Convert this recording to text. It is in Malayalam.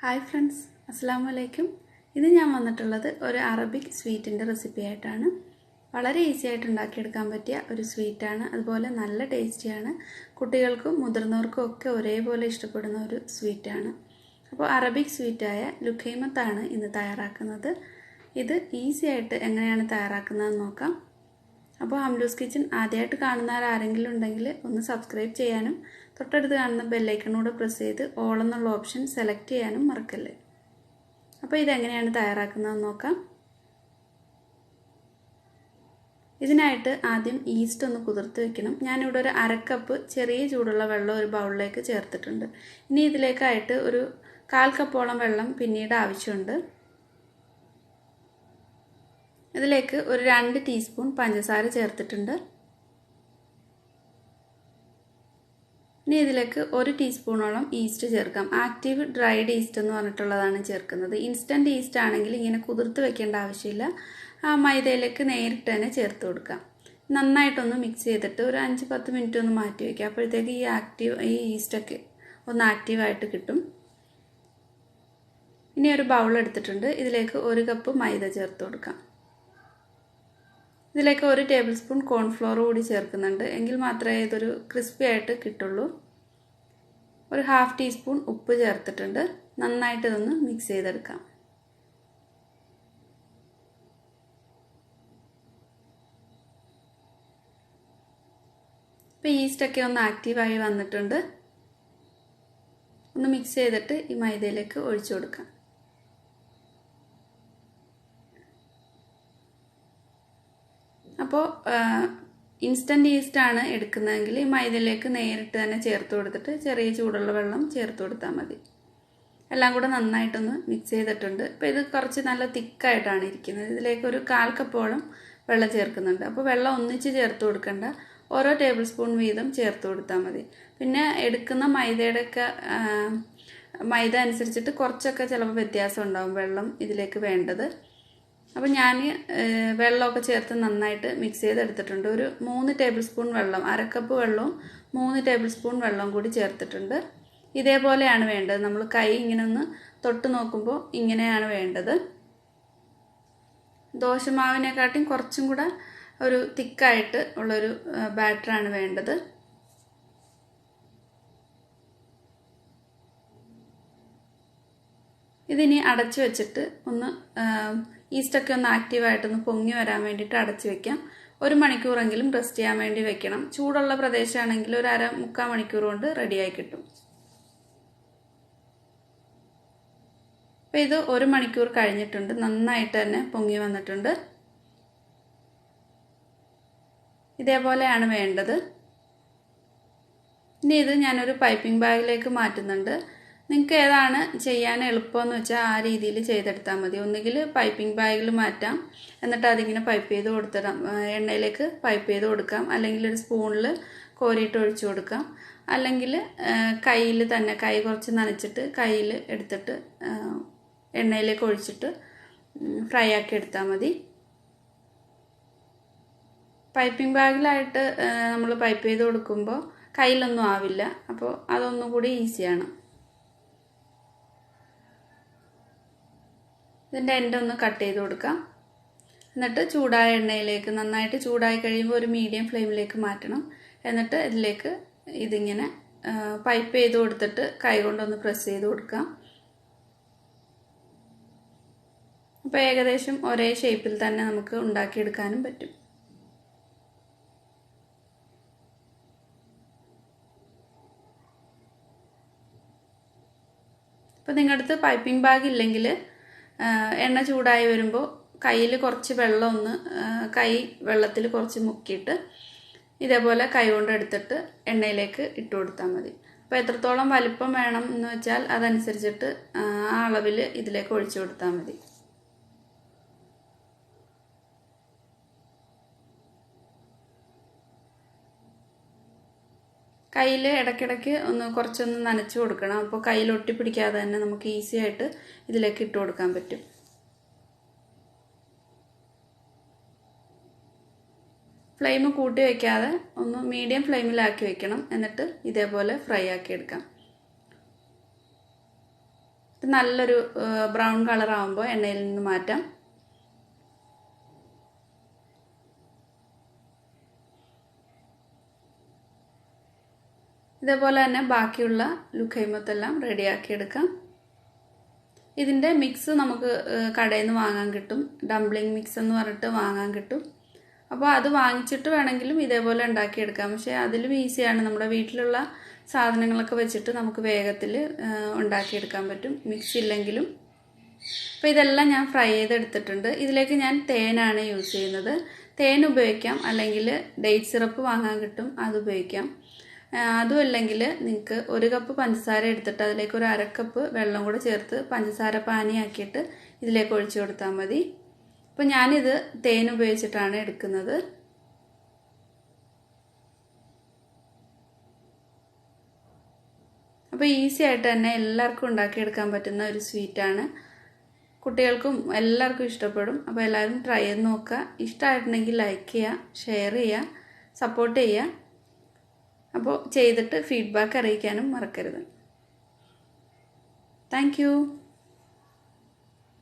Hi friends, Assalamu alaikum. This is a Arabic sweet recipe. It is very easy to make a sweet. It is very tasty. കുട്ടികൾക്കും മുതിർന്നവർക്കും ഒക്കെ ഒരേപോലെ ഇഷ്ടപ്പെടുന്ന ഒരു സ്വീറ്റ് ആണ്. അപ്പോൾ അറബിക് സ്വീറ്റ് ആയ ലുഖൈമത്ത് ആണ് ഇന്ന് തയ്യാറാക്കുന്നത്. ഇത് ഈസി ആയിട്ട് എങ്ങനെയാണ് തയ്യാറാക്കുന്നതെന്ന് നോക്കാം. അപ്പോൾ ഹംലൂസ് കിച്ചൻ ആദ്യമായിട്ട് കാണുന്നവർ ആരെങ്കിലും ഉണ്ടെങ്കിൽ ഒന്ന് സബ്സ്ക്രൈബ് ചെയ്യാനും തൊട്ടടുത്ത് കാണുന്ന ബെൽ ഐക്കൺ കൂടെ പ്രസ് ചെയ്ത് ഓൾ എന്നുള്ള ഓപ്ഷൻ സെലക്ട് ചെയ്യാനും മറക്കല്ലേ. അപ്പോൾ ഇത് എങ്ങനെയാണ് തയ്യാറാക്കുന്നതെന്ന് നോക്കാം. ഇതിനായിട്ട് ആദ്യം ഈസ്റ്റ് ഒന്ന് കുതിർത്ത് വെക്കണം. ഞാൻ ഇവിടെ ഒരു 1/2 കപ്പ് ചെറിയ ചൂടുള്ള വെള്ളം ഒരു ബൗളിലേക്ക് ചേർത്തിട്ടുണ്ട്. ഇനി ഇതിലേക്കായിട്ട് ഒരു 1/4 കപ്പോളം വെള്ളം പിന്നീട് ആവശ്യമുണ്ട്. ഇതിലേക്ക് ഒരു 2 ടീസ്പൂൺ പഞ്ചസാര ചേർത്തിട്ടുണ്ട്. ഇനി ഇതിലേക്ക് 1 ടീസ്പൂണോളം ഈസ്റ്റ് ചേർക്കാം. ആക്റ്റീവ് ഡ്രൈഡ് ഈസ്റ്റ് എന്ന് പറഞ്ഞിട്ടുള്ളതാണ് ചേർക്കുന്നത്. ഇൻസ്റ്റന്റ് ഈസ്റ്റ് ആണെങ്കിൽ ഇങ്ങനെ കുതിർത്ത് വെക്കേണ്ട ആവശ്യമില്ല. ആ മൈദയിലേക്ക് നേരിട്ട് തന്നെ ചേർത്ത് കൊടുക്കാം. നന്നായിട്ടൊന്ന് മിക്സ് ചെയ്തിട്ട് ഒരു 5-10 മിനിറ്റ് ഒന്ന് മാറ്റി വയ്ക്കുക. അപ്പോഴത്തേക്ക് ഈ ഈസ്റ്റൊക്കെ ഒന്ന് ആക്റ്റീവായിട്ട് കിട്ടും. ഇനി ഒരു ബൗൾ എടുത്തിട്ടുണ്ട്. ഇതിലേക്ക് 1 കപ്പ് മൈദ ചേർത്ത് കൊടുക്കാം. ഇതിലേക്ക് 1 ടേബിൾ സ്പൂൺ കോൺഫ്ലോർ കൂടി ചേർക്കുന്നുണ്ട്. എങ്കിൽ മാത്രമേ ഇതൊരു ക്രിസ്പി ആയിട്ട് കിട്ടുള്ളൂ. ഒരു 1/2 ടീസ്പൂൺ ഉപ്പ് ചേർത്തിട്ടുണ്ട്. നന്നായിട്ട് ഇതൊന്ന് മിക്സ് ചെയ്തെടുക്കാം. ഇപ്പോൾ ഈസ്റ്റൊക്കെ ഒന്ന് ആക്റ്റീവായി വന്നിട്ടുണ്ട്. ഒന്ന് മിക്സ് ചെയ്തിട്ട് ഈ മൈദയിലേക്ക് ഒഴിച്ചു കൊടുക്കാം. അപ്പോൾ ഇൻസ്റ്റൻറ്റ് ഈസ്റ്റ് ആണ് എടുക്കുന്നതെങ്കിൽ ഈ മൈദയിലേക്ക് നേരിട്ട് തന്നെ ചേർത്ത് കൊടുത്തിട്ട് ചെറിയ ചൂടുള്ള വെള്ളം ചേർത്ത് കൊടുത്താൽ മതി. എല്ലാം കൂടെ നന്നായിട്ടൊന്ന് മിക്സ് ചെയ്തിട്ടുണ്ട്. ഇപ്പോൾ ഇത് കുറച്ച് നല്ല തിക്കായിട്ടാണ് ഇരിക്കുന്നത്. ഇതിലേക്ക് ഒരു 1/4 കപ്പോളം വെള്ളം ചേർക്കുന്നുണ്ട്. അപ്പോൾ വെള്ളം ഒന്നിച്ച് ചേർത്ത് കൊടുക്കണ്ട, ഓരോ ടേബിൾ സ്പൂൺ വീതം ചേർത്ത് കൊടുത്താൽ മതി. പിന്നെ എടുക്കുന്ന മൈദ അനുസരിച്ചിട്ട് കുറച്ചൊക്കെ ചിലപ്പോൾ വ്യത്യാസം ഉണ്ടാകും വെള്ളം ഇതിലേക്ക് വേണ്ടത്. അപ്പോൾ ഞാൻ വെള്ളമൊക്കെ ചേർത്ത് നന്നായിട്ട് മിക്സ് ചെയ്തെടുത്തിട്ടുണ്ട്. ഒരു 3 ടേബിൾ സ്പൂൺ വെള്ളം, 1/2 കപ്പ് വെള്ളവും 3 ടേബിൾ സ്പൂൺ വെള്ളം കൂടി ചേർത്തിട്ടുണ്ട്. ഇതേപോലെയാണ് വേണ്ടത്. നമ്മൾ കൈ ഇങ്ങനെ ഒന്ന് തൊട്ട് നോക്കുമ്പോൾ ഇങ്ങനെയാണ് വേണ്ടത്. ദോശമാവിനെക്കാട്ടും കുറച്ചും കൂടെ ഒരു തിക്കായിട്ട് ഉള്ളൊരു ബാറ്ററാണ് വേണ്ടത്. ഇതിനി അടച്ചു വെച്ചിട്ട് ഒന്ന് ഈസ്റ്റൊക്കെ ഒന്ന് ആക്റ്റീവായിട്ടൊന്ന് പൊങ്ങി വരാൻ വേണ്ടിയിട്ട് അടച്ചു വെക്കാം. 1 മണിക്കൂറെങ്കിലും റെസ്റ്റ് ചെയ്യാൻ വേണ്ടി വെക്കണം. ചൂടുള്ള പ്രദേശമാണെങ്കിൽ ഒരു 1/2-3/4 മണിക്കൂർ കൊണ്ട് റെഡിയായി കിട്ടും. അപ്പോൾ ഇത് 1 മണിക്കൂർ കഴിഞ്ഞിട്ടുണ്ട്. നന്നായിട്ട് തന്നെ പൊങ്ങി വന്നിട്ടുണ്ട്. ഇതേപോലെയാണ് വേണ്ടത്. ഇനി ഇത് ഞാനൊരു പൈപ്പിംഗ് ബാഗിലേക്ക് മാറ്റുന്നുണ്ട്. നിങ്ങൾക്ക് ഏതാണ് ചെയ്യാൻ എളുപ്പമെന്ന് വെച്ചാൽ ആ രീതിയിൽ ചെയ്തെടുത്താൽ മതി. ഒന്നുകിൽ പൈപ്പിംഗ് ബാഗിൽ മാറ്റാം, എന്നിട്ട് അതിങ്ങനെ പൈപ്പ് ചെയ്ത് കൊടുത്തിടാം, എണ്ണയിലേക്ക് പൈപ്പ് ചെയ്ത് കൊടുക്കാം. അല്ലെങ്കിൽ ഒരു സ്പൂണിൽ കോരിയിട്ട് ഒഴിച്ചു കൊടുക്കാം. അല്ലെങ്കിൽ കയ്യിൽ തന്നെ കൈ കുറച്ച് നനച്ചിട്ട് കയ്യിൽ എടുത്തിട്ട് എണ്ണയിലേക്ക് ഒഴിച്ചിട്ട് ഫ്രൈ ആക്കി എടുത്താൽ മതി. പൈപ്പിംഗ് ബാഗിലായിട്ട് നമ്മൾ പൈപ്പ് ചെയ്ത് കൊടുക്കുമ്പോൾ കയ്യിലൊന്നും ആവില്ല. അപ്പോൾ അതൊന്നും കൂടി ഈസിയാണ്. ഇതിൻ്റെ എൻഡൊന്ന് കട്ട് ചെയ്ത് കൊടുക്കാം. എന്നിട്ട് ചൂടായ എണ്ണയിലേക്ക് നന്നായിട്ട് ചൂടായി കഴിയുമ്പോൾ ഒരു മീഡിയം ഫ്ലെയിമിലേക്ക് മാറ്റണം. എന്നിട്ട് ഇതിലേക്ക് ഇതിങ്ങനെ പൈപ്പ് ചെയ്ത് കൊടുത്തിട്ട് കൈ കൊണ്ടൊന്ന് പ്രസ് ചെയ്ത് കൊടുക്കാം. അപ്പോൾ ഏകദേശം ഒരേ ഷേപ്പിൽ തന്നെ നമുക്ക് ഉണ്ടാക്കിയെടുക്കാനും പറ്റും. അപ്പോൾ നിങ്ങളുടെ അടുത്ത് പൈപ്പിംഗ് ബാഗ് ഇല്ലെങ്കിൽ എണ്ണ ചൂടായി വരുമ്പോൾ കയ്യിൽ കുറച്ച് വെള്ളം കൈ വെള്ളത്തിൽ കുറച്ച് മുക്കിയിട്ട് ഇതേപോലെ കൈ കൊണ്ട് എടുത്തിട്ട് എണ്ണയിലേക്ക് ഇട്ട് കൊടുത്താൽ മതി. അപ്പോൾ എത്രത്തോളം വലിപ്പം വേണം എന്ന് വെച്ചാൽ അതനുസരിച്ചിട്ട് ആ അളവിൽ ഇതിലേക്ക് ഒഴിച്ചു കൊടുത്താൽ മതി. കയ്യിൽ ഇടയ്ക്കിടയ്ക്ക് കുറച്ചൊന്ന് നനച്ച് കൊടുക്കണം. അപ്പോൾ കയ്യിൽ ഒട്ടിപ്പിടിക്കാതെ തന്നെ നമുക്ക് ഈസി ആയിട്ട് ഇതിലേക്ക് ഇട്ട് കൊടുക്കാൻ പറ്റും. ഫ്ലെയിം കൂട്ടി വയ്ക്കാതെ ഒന്ന് മീഡിയം ഫ്ലെയിമിലാക്കി വെക്കണം. എന്നിട്ട് ഇതേപോലെ ഫ്രൈ ആക്കി എടുക്കാം. ഇത് നല്ലൊരു ബ്രൗൺ കളർ ആവുമ്പോൾ എണ്ണയിൽ നിന്ന് മാറ്റാം. ഇതേപോലെ തന്നെ ബാക്കിയുള്ള ലുഖൈമത്ത് എല്ലാം റെഡിയാക്കി എടുക്കാം. ഇതിൻ്റെ മിക്സ് നമുക്ക് കടയിൽ നിന്ന് വാങ്ങാൻ കിട്ടും. ഡംപ്ലിംഗ് മിക്സ് എന്ന് പറഞ്ഞിട്ട് വാങ്ങാൻ കിട്ടും. അപ്പോൾ അത് വാങ്ങിച്ചിട്ട് വേണമെങ്കിലും ഇതേപോലെ ഉണ്ടാക്കിയെടുക്കാം. പക്ഷേ അതിലും ഈസിയാണ്. നമ്മുടെ വീട്ടിലുള്ള സാധനങ്ങളൊക്കെ വെച്ചിട്ട് നമുക്ക് വേഗത്തിൽ ഉണ്ടാക്കിയെടുക്കാൻ പറ്റും, മിക്സ് ഇല്ലെങ്കിലും. അപ്പോൾ ഇതെല്ലാം ഞാൻ ഫ്രൈ ചെയ്തെടുത്തിട്ടുണ്ട്. ഇതിലേക്ക് ഞാൻ തേനാണ് യൂസ് ചെയ്യുന്നത്. തേൻ ഉപയോഗിക്കാം, അല്ലെങ്കിൽ ഡേറ്റ് സിറപ്പ് വാങ്ങാൻ കിട്ടും, അത് ഉപയോഗിക്കാം. അതും അല്ലെങ്കിൽ നിങ്ങൾക്ക് 1 കപ്പ് പഞ്ചസാര എടുത്തിട്ട് അതിലേക്ക് ഒരു 1/2 കപ്പ് വെള്ളം കൂടെ ചേർത്ത് പഞ്ചസാര പാനിയാക്കിയിട്ട് ഇതിലേക്ക് ഒഴിച്ചു കൊടുത്താൽ മതി. അപ്പോൾ ഞാനിത് തേൻ ഉപയോഗിച്ചിട്ടാണ് എടുക്കുന്നത്. അപ്പോൾ ഈസി ആയിട്ട് തന്നെ എല്ലാവർക്കും ഉണ്ടാക്കിയെടുക്കാൻ പറ്റുന്ന ഒരു സ്വീറ്റാണ്. കുട്ടികൾക്കും എല്ലാവർക്കും ഇഷ്ടപ്പെടും. അപ്പോൾ എല്ലാവരും ട്രൈ ചെയ്ത് നോക്കുക. ഇഷ്ടമായിട്ടുണ്ടെങ്കിൽ ലൈക്ക് ചെയ്യുക, ഷെയർ ചെയ്യുക, സപ്പോർട്ട് ചെയ്യുക. അപ്പോൾ ചെയ്തിട്ട് ഫീഡ്ബാക്ക് അറിയിക്കാനും മറക്കരുത്. Thank you.